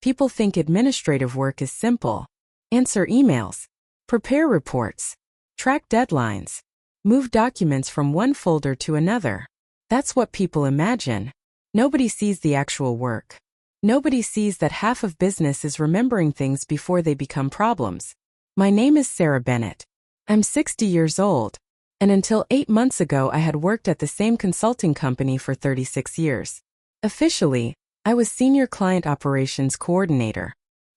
People think administrative work is simple. Answer emails, prepare reports, track deadlines, move documents from one folder to another. That's what people imagine. Nobody sees the actual work. Nobody sees that half of business is remembering things before they become problems. My name is Sarah Bennett. I'm 60 years old, and until 8 months ago I had worked at the same consulting company for 36 years. Officially, I was Senior Client Operations Coordinator.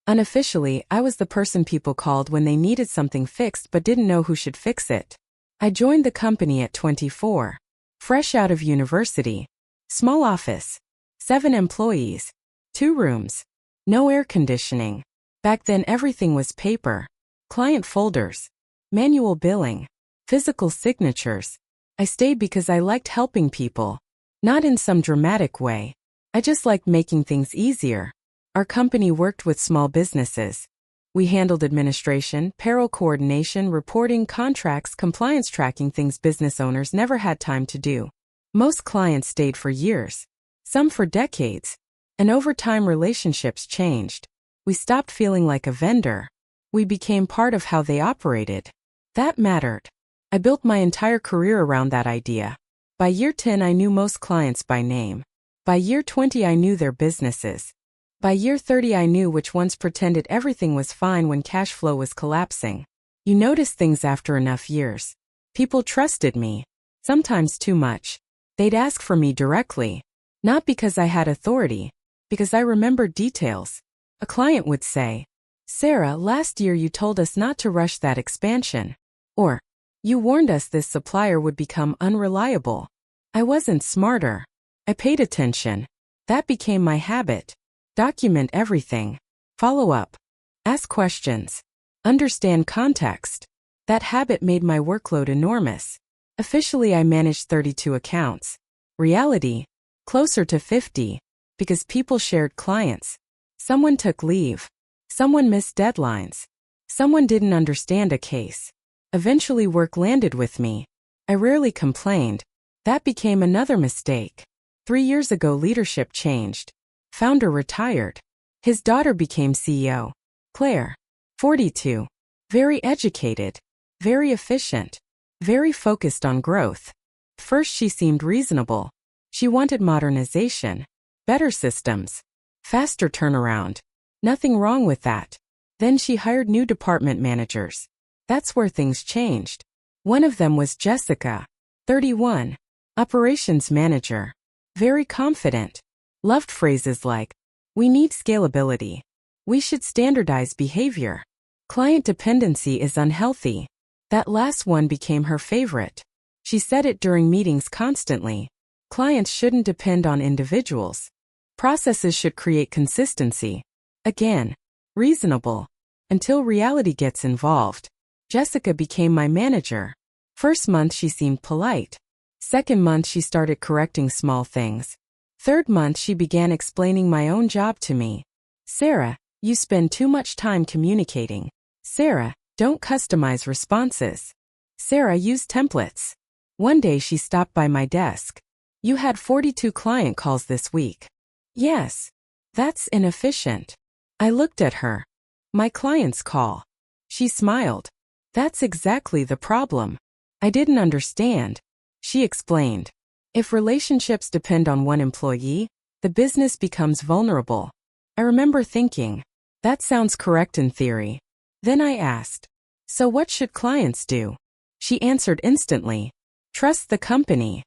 Unofficially, I was the person people called when they needed something fixed but didn't know who should fix it. I joined the company at 24. Fresh out of university. Small office. 7 employees. 2 rooms. No air conditioning. Back then everything was paper. Client folders. Manual billing. Physical signatures. I stayed because I liked helping people. Not in some dramatic way. I just liked making things easier. Our company worked with small businesses. We handled administration, payroll coordination, reporting, contracts, compliance tracking, things business owners never had time to do. Most clients stayed for years. Some for decades. And over time relationships changed. We stopped feeling like a vendor. We became part of how they operated. That mattered. I built my entire career around that idea. By year 10 I knew most clients by name. By year 20 I knew their businesses. By year 30 I knew which ones pretended everything was fine when cash flow was collapsing. You notice things after enough years. People trusted me. Sometimes too much. They'd ask for me directly. Not because I had authority. Because I remembered details. A client would say, "Sarah, last year you told us not to rush that expansion." Or, "You warned us this supplier would become unreliable." I wasn't smarter. I paid attention. That became my habit. Document everything. Follow up. Ask questions. Understand context. That habit made my workload enormous. Officially I managed 32 accounts. Reality, closer to 50. Because people shared clients. Someone took leave. Someone missed deadlines. Someone didn't understand a case. Eventually work landed with me. I rarely complained. That became another mistake. 3 years ago leadership changed. Founder retired. His daughter became CEO. Claire. 42. Very educated. Very efficient. Very focused on growth. First she seemed reasonable. She wanted modernization. Better systems. Faster turnaround. Nothing wrong with that. Then she hired new department managers. That's where things changed. One of them was Jessica. 31. Operations manager. Very confident. Loved phrases like, "We need scalability. We should standardize behavior. Client dependency is unhealthy." That last one became her favorite. She said it during meetings constantly. Clients shouldn't depend on individuals. Processes should create consistency. Again, reasonable. Until reality gets involved. Jessica became my manager. First month she seemed polite. Second month she started correcting small things. Third month she began explaining my own job to me. "Sarah, you spend too much time communicating. Sarah, don't customize responses. Sarah, use templates." One day she stopped by my desk. "You had 42 client calls this week." "Yes. That's inefficient." I looked at her. "My clients call." She smiled. "That's exactly the problem." I didn't understand. She explained. If relationships depend on one employee, the business becomes vulnerable. I remember thinking, that sounds correct in theory. Then I asked, "So what should clients do?" She answered instantly, "Trust the company."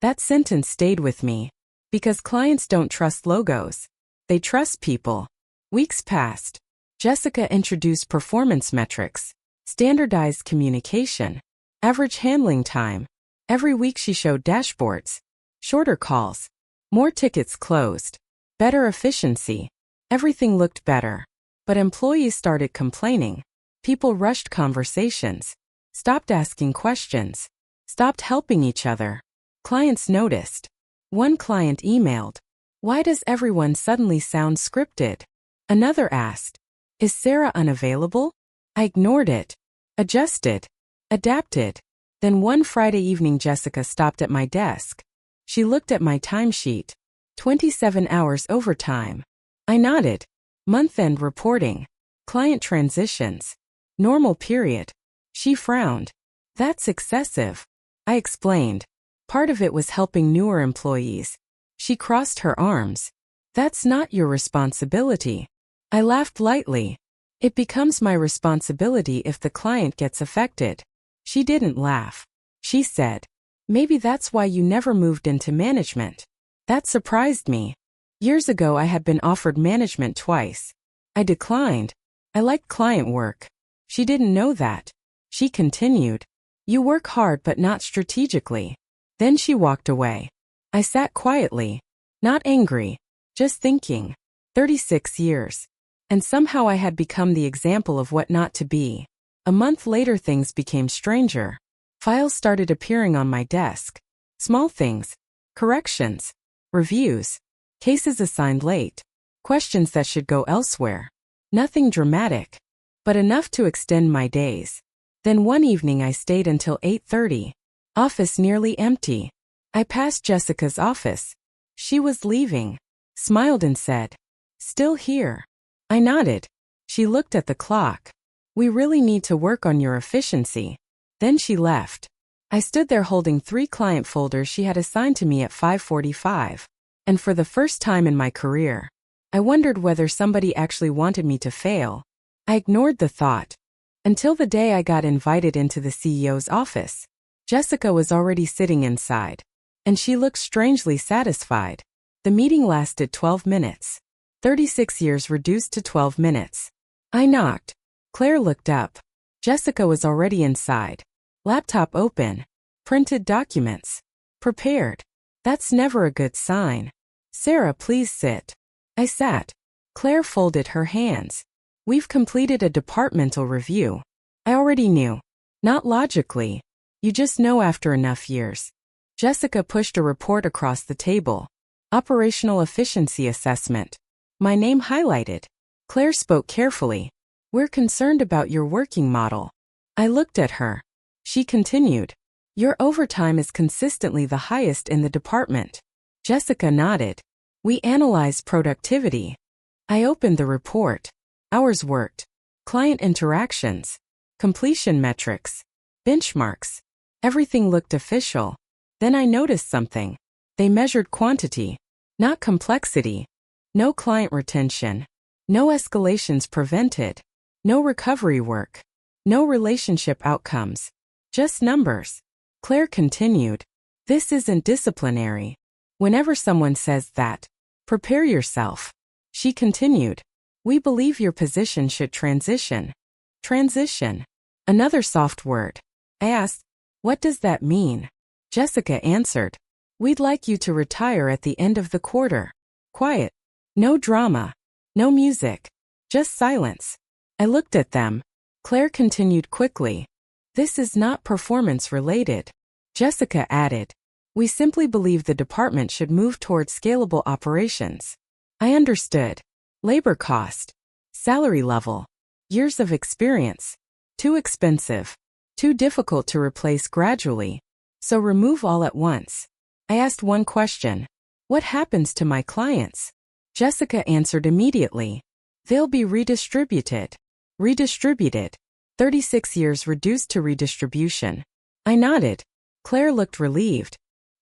That sentence stayed with me. Because clients don't trust logos. They trust people. Weeks passed. Jessica introduced performance metrics, standardized communication, average handling time. Every week she showed dashboards, shorter calls, more tickets closed, better efficiency. Everything looked better. But employees started complaining. People rushed conversations, stopped asking questions, stopped helping each other. Clients noticed. One client emailed, "Why does everyone suddenly sound scripted?" Another asked, "Is Sarah unavailable?" I ignored it, adjusted, adapted. Then one Friday evening Jessica stopped at my desk. She looked at my timesheet. 27 hours overtime. I nodded. Month-end reporting. Client transitions. Normal period. She frowned. That's excessive. I explained. Part of it was helping newer employees. She crossed her arms. That's not your responsibility. I laughed lightly. It becomes my responsibility if the client gets affected. She didn't laugh. She said, maybe that's why you never moved into management. That surprised me. Years ago I had been offered management twice. I declined. I liked client work. She didn't know that. She continued. You work hard but not strategically. Then she walked away. I sat quietly. Not angry. Just thinking. 36 years. And somehow I had become the example of what not to be. A month later things became stranger. Files started appearing on my desk. Small things. Corrections. Reviews. Cases assigned late. Questions that should go elsewhere. Nothing dramatic. But enough to extend my days. Then one evening I stayed until 8:30. Office nearly empty. I passed Jessica's office. She was leaving. Smiled and said, still here. I nodded. She looked at the clock. We really need to work on your efficiency. Then she left. I stood there holding 3 client folders she had assigned to me at 5:45. And for the first time in my career, I wondered whether somebody actually wanted me to fail. I ignored the thought. Until the day I got invited into the CEO's office. Jessica was already sitting inside. And she looked strangely satisfied. The meeting lasted 12 minutes. 36 years reduced to 12 minutes. I knocked. Claire looked up. Jessica was already inside. Laptop open. Printed documents. Prepared. That's never a good sign. Sarah, please sit. I sat. Claire folded her hands. We've completed a departmental review. I already knew. Not logically. You just know after enough years. Jessica pushed a report across the table. Operational efficiency assessment. My name highlighted. Claire spoke carefully. We're concerned about your working model. I looked at her. She continued. Your overtime is consistently the highest in the department. Jessica nodded. We analyze productivity. I opened the report. Hours worked. Client interactions. Completion metrics. Benchmarks. Everything looked official. Then I noticed something. They measured quantity, not complexity. No client retention. No escalations prevented. No recovery work. No relationship outcomes. Just numbers. Claire continued. This isn't disciplinary. Whenever someone says that, prepare yourself. She continued. We believe your position should transition. Transition. Another soft word. I asked, what does that mean? Jessica answered. We'd like you to retire at the end of the quarter. Quiet. No drama. No music. Just silence. I looked at them. Claire continued quickly. This is not performance related. Jessica added. We simply believe the department should move towards scalable operations. I understood. Labor cost. Salary level. Years of experience. Too expensive. Too difficult to replace gradually. So remove all at once. I asked one question. What happens to my clients? Jessica answered immediately. They'll be redistributed. Redistributed. 36 years reduced to redistribution. I nodded. Claire looked relieved.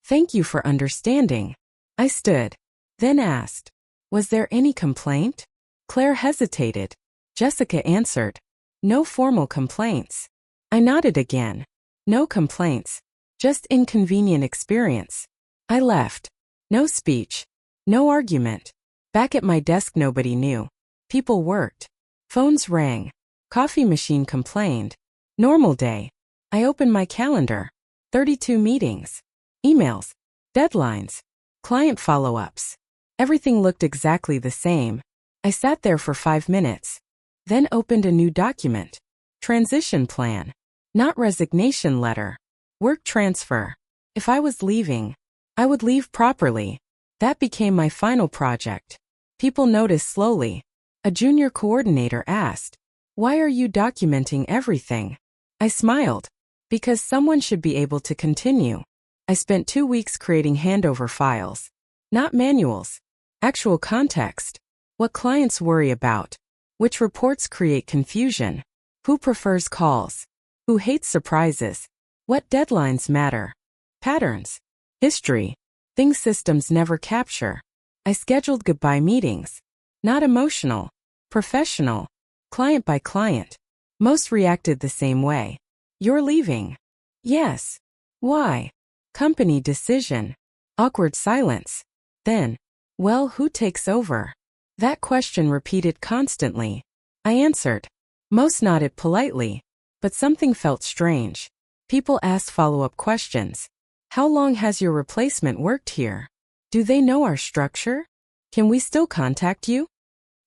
Thank you for understanding. I stood. Then asked. Was there any complaint? Claire hesitated. Jessica answered. No formal complaints. I nodded again. No complaints. Just inconvenient experience. I left. No speech. No argument. Back at my desk nobody knew. People worked. Phones rang. Coffee machine complained. Normal day. I opened my calendar. 32 meetings. Emails. Deadlines. Client follow-ups. Everything looked exactly the same. I sat there for 5 minutes. Then opened a new document. Transition plan. Not resignation letter. Work transfer. If I was leaving, I would leave properly. That became my final project. People noticed slowly. A junior coordinator asked, why are you documenting everything? I smiled. Because someone should be able to continue. I spent 2 weeks creating handover files. Not manuals. Actual context. What clients worry about. Which reports create confusion. Who prefers calls. Who hates surprises. What deadlines matter. Patterns. History. Things systems never capture. I scheduled goodbye meetings. Not emotional. Professional. Client by client. Most reacted the same way. You're leaving. Yes. Why? Company decision. Awkward silence. Then, well, who takes over? That question repeated constantly. I answered. Most nodded politely, but something felt strange. People asked follow-up questions. How long has your replacement worked here? Do they know our structure? Can we still contact you?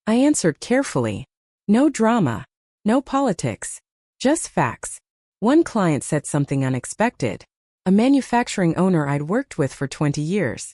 I answered carefully. No drama. No politics. Just facts. One client said something unexpected. A manufacturing owner I'd worked with for 20 years.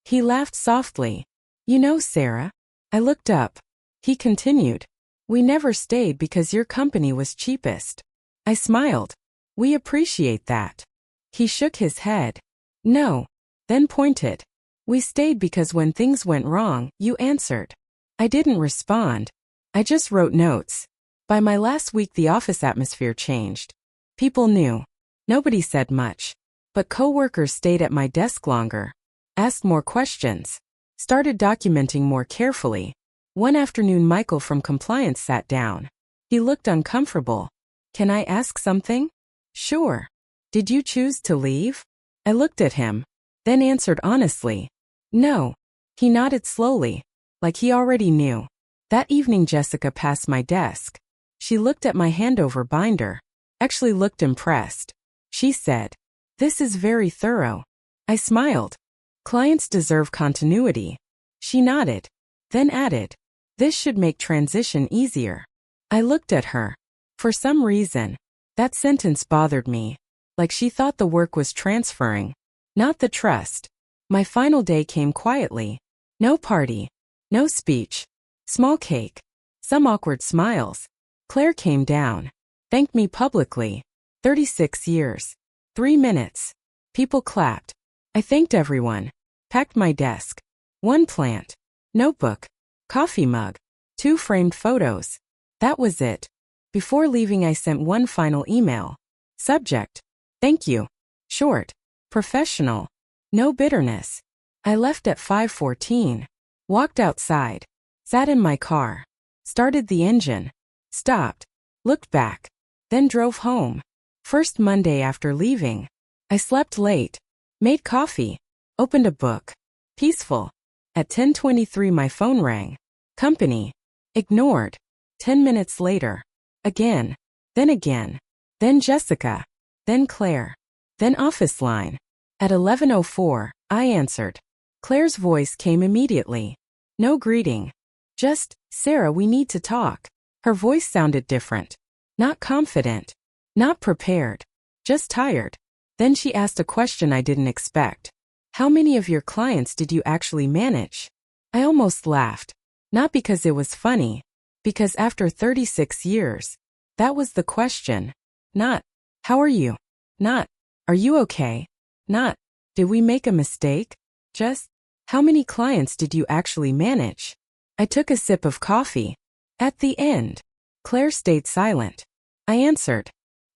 He laughed softly. You know, Sarah. I looked up. He continued. We never stayed because your company was cheapest. I smiled. We appreciate that. He shook his head. No. Then pointed. We stayed because when things went wrong, you answered. I didn't respond. I just wrote notes. By my last week, the office atmosphere changed. People knew. Nobody said much. But coworkers stayed at my desk longer. Asked more questions. Started documenting more carefully. One afternoon, Michael from compliance sat down. He looked uncomfortable. Can I ask something? Sure. Did you choose to leave? I looked at him. Then answered honestly. No. He nodded slowly, like he already knew. That evening, Jessica passed my desk. She looked at my handover binder. Actually looked impressed. She said, "This is very thorough." I smiled. Clients deserve continuity. She nodded. Then added, "This should make transition easier." I looked at her. For some reason, that sentence bothered me. Like she thought the work was transferring, not the trust. My final day came quietly. No party. No speech. Small cake. Some awkward smiles. Claire came down. Thanked me publicly. 36 years. 3 minutes. People clapped. I thanked everyone. Packed my desk. One plant. Notebook. Coffee mug. 2 framed photos. That was it. Before leaving, I sent one final email. Subject. Thank you. Short. Professional. No bitterness. I left at 5:14. Walked outside. Sat in my car. Started the engine. Stopped. Looked back. Then drove home. First Monday after leaving. I slept late. Made coffee. Opened a book. Peaceful. At 10:23 my phone rang. Company. Ignored. 10 minutes later. Again. Then Jessica. Then Claire. Then office line. At 11:04, I answered. Claire's voice came immediately. No greeting. Just, "Sarah, we need to talk." Her voice sounded different. Not confident. Not prepared. Just tired. Then she asked a question I didn't expect. How many of your clients did you actually manage? I almost laughed. Not because it was funny. Because after 36 years, that was the question. Not, how are you? Not, are you okay? Not, did we make a mistake? Just, how many clients did you actually manage? I took a sip of coffee. At the end, Claire stayed silent. I answered.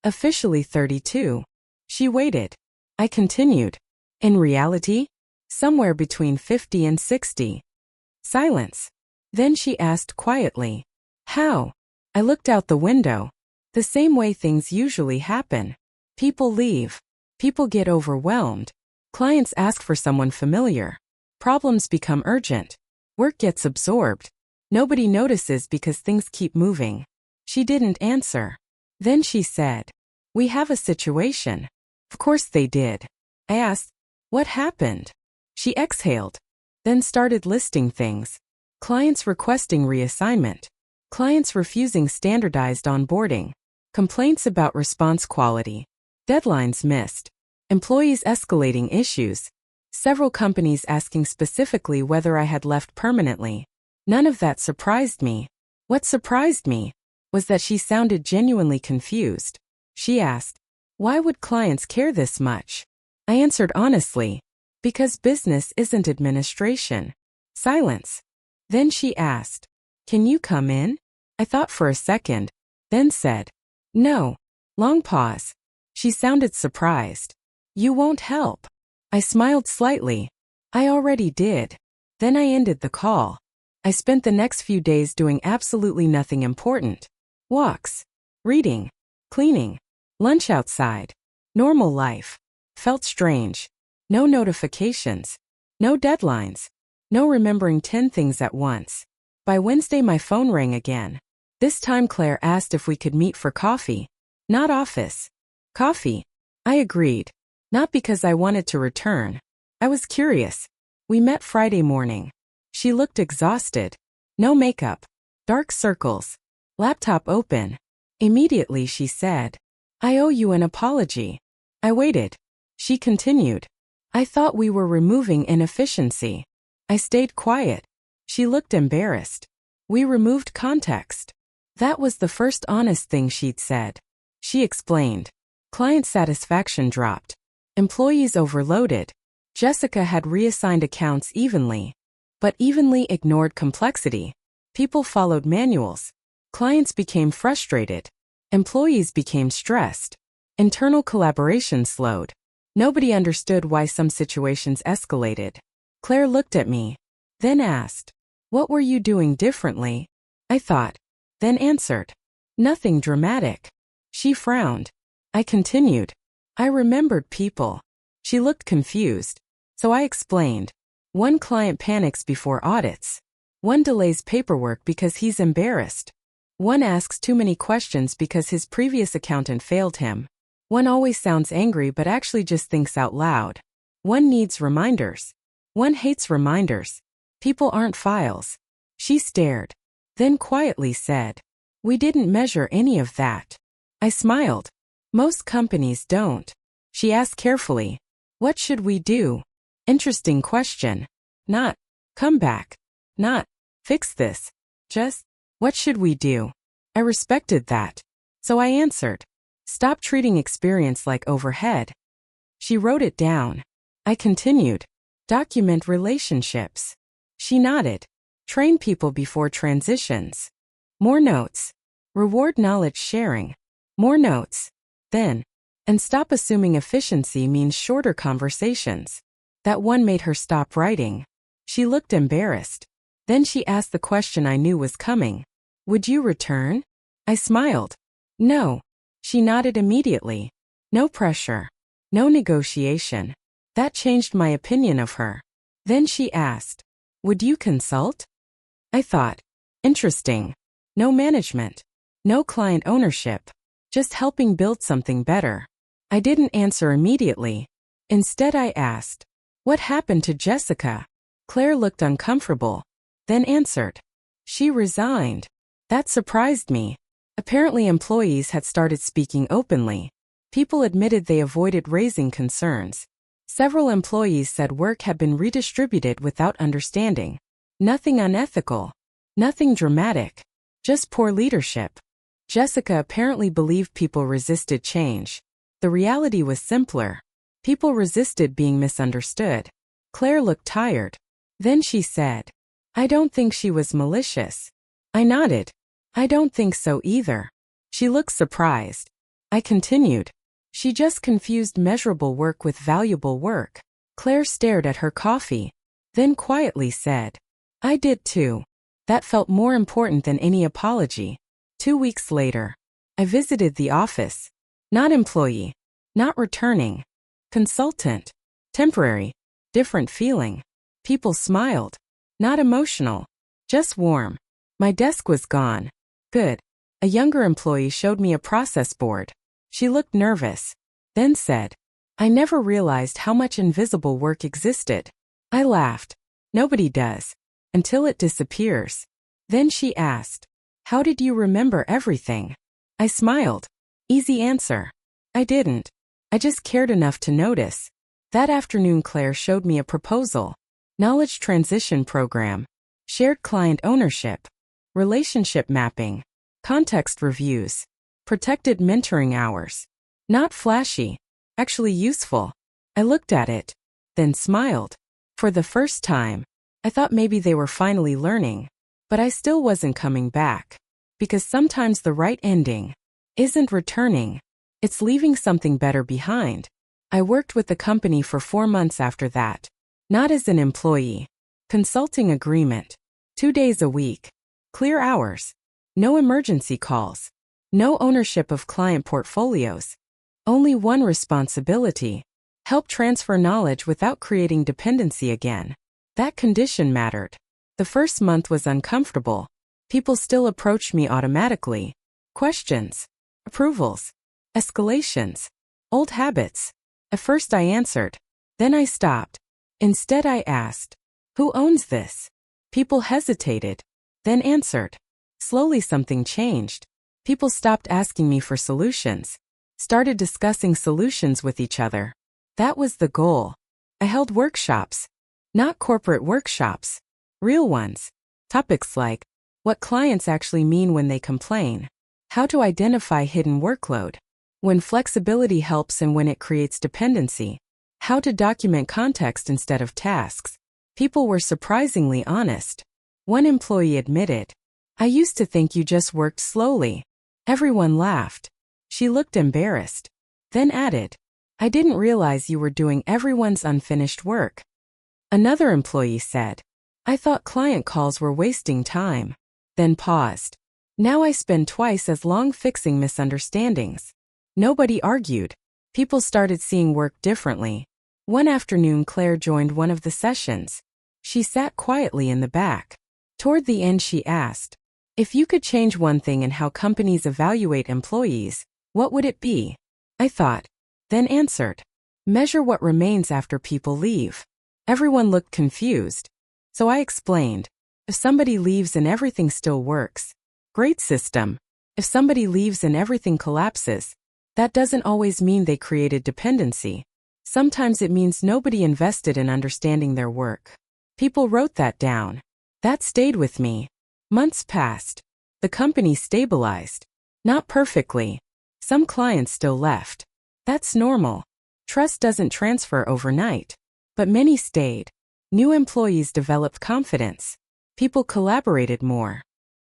Officially 32. She waited. I continued. In reality, somewhere between 50 and 60. Silence. Then she asked quietly. How? I looked out the window. The same way things usually happen. People leave. People get overwhelmed. Clients ask for someone familiar. Problems become urgent. Work gets absorbed. Nobody notices because things keep moving. She didn't answer. Then she said, "We have a situation." Of course they did. I asked, "What happened?" She exhaled. Then started listing things. Clients requesting reassignment. Clients refusing standardized onboarding. Complaints about response quality. Deadlines missed. Employees escalating issues. Several companies asking specifically whether I had left permanently. None of that surprised me. What surprised me was that she sounded genuinely confused. She asked, "Why would clients care this much?" I answered honestly, "Because business isn't administration." Silence. Then she asked, "Can you come in?" I thought for a second, then said, "No." Long pause. She sounded surprised. "You won't help?" I smiled slightly. "I already did." Then I ended the call. I spent the next few days doing absolutely nothing important. Walks, reading, cleaning, lunch outside. Normal life. Felt strange. No notifications. No deadlines. No remembering 10 things at once. By Wednesday my phone rang again. This time Claire asked if we could meet for coffee. Not office. Coffee. I agreed. Not because I wanted to return. I was curious. We met Friday morning. She looked exhausted. No makeup. Dark circles. Laptop open. Immediately she said, "I owe you an apology." I waited. She continued, "I thought we were removing inefficiency." I stayed quiet. She looked embarrassed. "We removed context." That was the first honest thing she'd said. She explained. Client satisfaction dropped. Employees overloaded. Jessica had reassigned accounts evenly, but evenly ignored complexity. People followed manuals. Clients became frustrated. Employees became stressed. Internal collaboration slowed. Nobody understood why some situations escalated. Claire looked at me, then asked, "What were you doing differently?" I thought, then answered, "Nothing dramatic." She frowned. I continued, "I remembered people." She looked confused. So I explained. One client panics before audits. One delays paperwork because he's embarrassed. One asks too many questions because his previous accountant failed him. One always sounds angry but actually just thinks out loud. One needs reminders. One hates reminders. People aren't files. She stared, then quietly said, "We didn't measure any of that." I smiled. Most companies don't. She asked carefully, "What should we do?" Interesting question. Not, "Come back." Not, "Fix this." Just, "What should we do?" I respected that. So I answered, "Stop treating experience like overhead." She wrote it down. I continued, "Document relationships." She nodded. "Train people before transitions." More notes. Reward knowledge sharing. More notes. Then, and stop assuming efficiency means shorter conversations. That one made her stop writing. She looked embarrassed. Then she asked the question I knew was coming. "Would you return?" I smiled. "No." She nodded immediately. No pressure. No negotiation. That changed my opinion of her. Then she asked, "Would you consult?" I thought, interesting. No management. No client ownership. Just helping build something better. I didn't answer immediately. Instead I asked, "What happened to Jessica?" Claire looked uncomfortable, then answered, "She resigned." That surprised me. Apparently employees had started speaking openly. People admitted they avoided raising concerns. Several employees said work had been redistributed without understanding. Nothing unethical. Nothing dramatic. Just poor leadership. Jessica apparently believed people resisted change. The reality was simpler. People resisted being misunderstood. Claire looked tired. Then she said, "I don't think she was malicious." I nodded. "I don't think so either." She looked surprised. I continued, "She just confused measurable work with valuable work." Claire stared at her coffee, then quietly said, "I did too." That felt more important than any apology. 2 weeks later, I visited the office. Not employee. Not returning. Consultant. Temporary. Different feeling. People smiled. Not emotional. Just warm. My desk was gone. Good. A younger employee showed me a process board. She looked nervous. Then said, "I never realized how much invisible work existed." I laughed. Nobody does. Until it disappears. Then she asked, "How did you remember everything?" I smiled. Easy answer. I didn't. I just cared enough to notice. That afternoon Claire showed me a proposal. Knowledge transition program. Shared client ownership. Relationship mapping. Context reviews. Protected mentoring hours. Not flashy. Actually useful. I looked at it. Then smiled. For the first time, I thought maybe they were finally learning. But I still wasn't coming back. Because sometimes the right ending isn't returning. It's leaving something better behind. I worked with the company for 4 months after that. Not as an employee. Consulting agreement. 2 days a week. Clear hours. No emergency calls. No ownership of client portfolios. Only one responsibility. Help transfer knowledge without creating dependency again. That condition mattered. The first month was uncomfortable. People still approached me automatically. Questions. Approvals. Escalations. Old habits. At first I answered. Then I stopped. Instead I asked, who owns this? People hesitated. Then answered. Slowly something changed. People stopped asking me for solutions. Started discussing solutions with each other. That was the goal. I held workshops. Not corporate workshops. Real ones. Topics like, what clients actually mean when they complain. How to identify hidden workload. When flexibility helps and when it creates dependency. How to document context instead of tasks. People were surprisingly honest. One employee admitted, I used to think you just worked slowly. Everyone laughed. She looked embarrassed. Then added, I didn't realize you were doing everyone's unfinished work. Another employee said, I thought client calls were wasting time. Then paused. Now I spend twice as long fixing misunderstandings. Nobody argued. People started seeing work differently. One afternoon Claire joined one of the sessions. She sat quietly in the back. Toward the end she asked, if you could change one thing in how companies evaluate employees, what would it be? I thought. Then answered, measure what remains after people leave. Everyone looked confused. So I explained, if somebody leaves and everything still works, great system. If somebody leaves and everything collapses, that doesn't always mean they created dependency. Sometimes it means nobody invested in understanding their work. People wrote that down. That stayed with me. Months passed. The company stabilized. Not perfectly. Some clients still left. That's normal. Trust doesn't transfer overnight. But many stayed. New employees developed confidence. People collaborated more.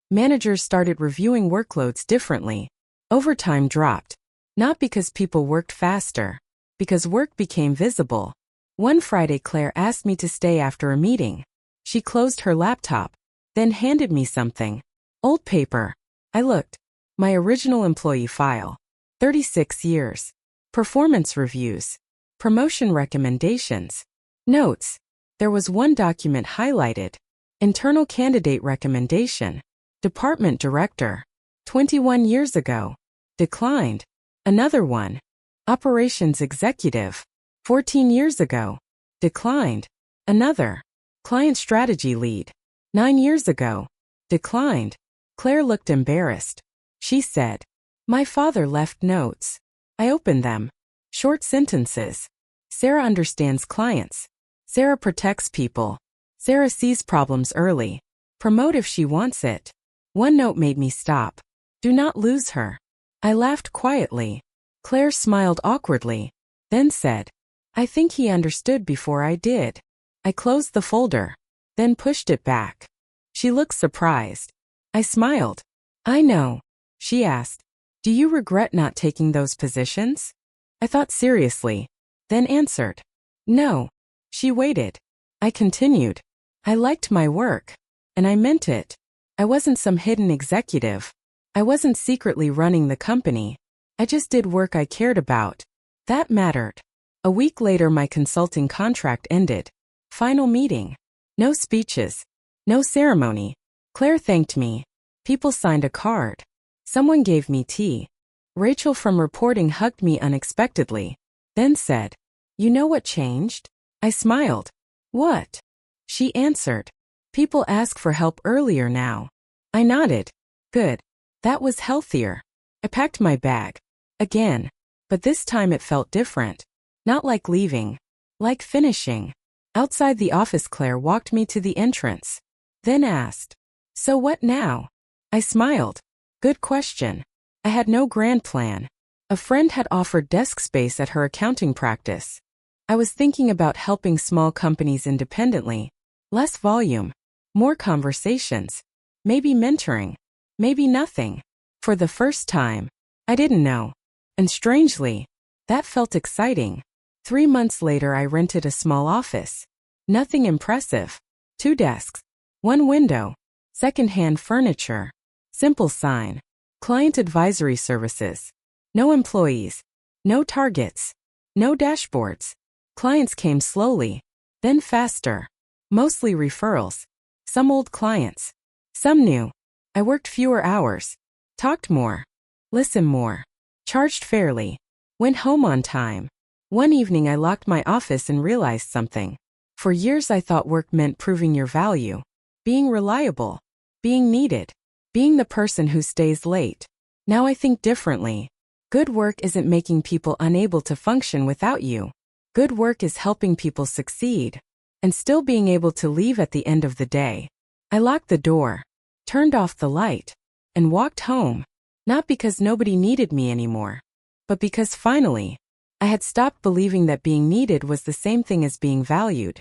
Managers started reviewing workloads differently. Overtime dropped. Not because people worked faster. Because work became visible. One Friday Claire asked me to stay after a meeting. She closed her laptop. Then handed me something. Old paper. I looked. My original employee file. 36 years. Performance reviews. Promotion recommendations. Notes. There was one document highlighted. Internal candidate recommendation. Department director. 21 years ago. Declined. Another one. Operations executive. 14 years ago. Declined. Another. Client strategy lead. 9 years ago. Declined. Claire looked embarrassed. She said, my father left notes. I opened them. Short sentences. Sarah understands clients. Sarah protects people. Sarah sees problems early. Promote if she wants it. One note made me stop. Do not lose her. I laughed quietly. Claire smiled awkwardly. Then said, I think he understood before I did. I closed the folder. Then pushed it back. She looked surprised. I smiled. I know. She asked, do you regret not taking those positions? I thought seriously. Then answered, no. She waited. I continued. I liked my work. And I meant it. I wasn't some hidden executive. I wasn't secretly running the company. I just did work I cared about. That mattered. A week later my consulting contract ended. Final meeting. No speeches. No ceremony. Claire thanked me. People signed a card. Someone gave me tea. Rachel from reporting hugged me unexpectedly. Then said, you know what changed? I smiled. What? She answered, people ask for help earlier now. I nodded. Good. That was healthier. I packed my bag. Again. But this time it felt different. Not like leaving. Like finishing. Outside the office Claire walked me to the entrance. Then asked, so what now? I smiled. Good question. I had no grand plan. A friend had offered desk space at her accounting practice. I was thinking about helping small companies independently. Less volume, more conversations, maybe mentoring, maybe nothing. For the first time, I didn't know. And strangely, that felt exciting. 3 months later, I rented a small office. Nothing impressive. 2 desks, 1 window, second-hand furniture, simple sign, client advisory services. No employees, no targets, no dashboards. Clients came slowly, then faster. Mostly referrals. Some old clients. Some new. I worked fewer hours. Talked more. Listened more. Charged fairly. Went home on time. One evening I locked my office and realized something. For years I thought work meant proving your value. Being reliable. Being needed. Being the person who stays late. Now I think differently. Good work isn't making people unable to function without you. Good work is helping people succeed and still being able to leave at the end of the day. I locked the door, turned off the light, and walked home, not because nobody needed me anymore, but because finally, I had stopped believing that being needed was the same thing as being valued.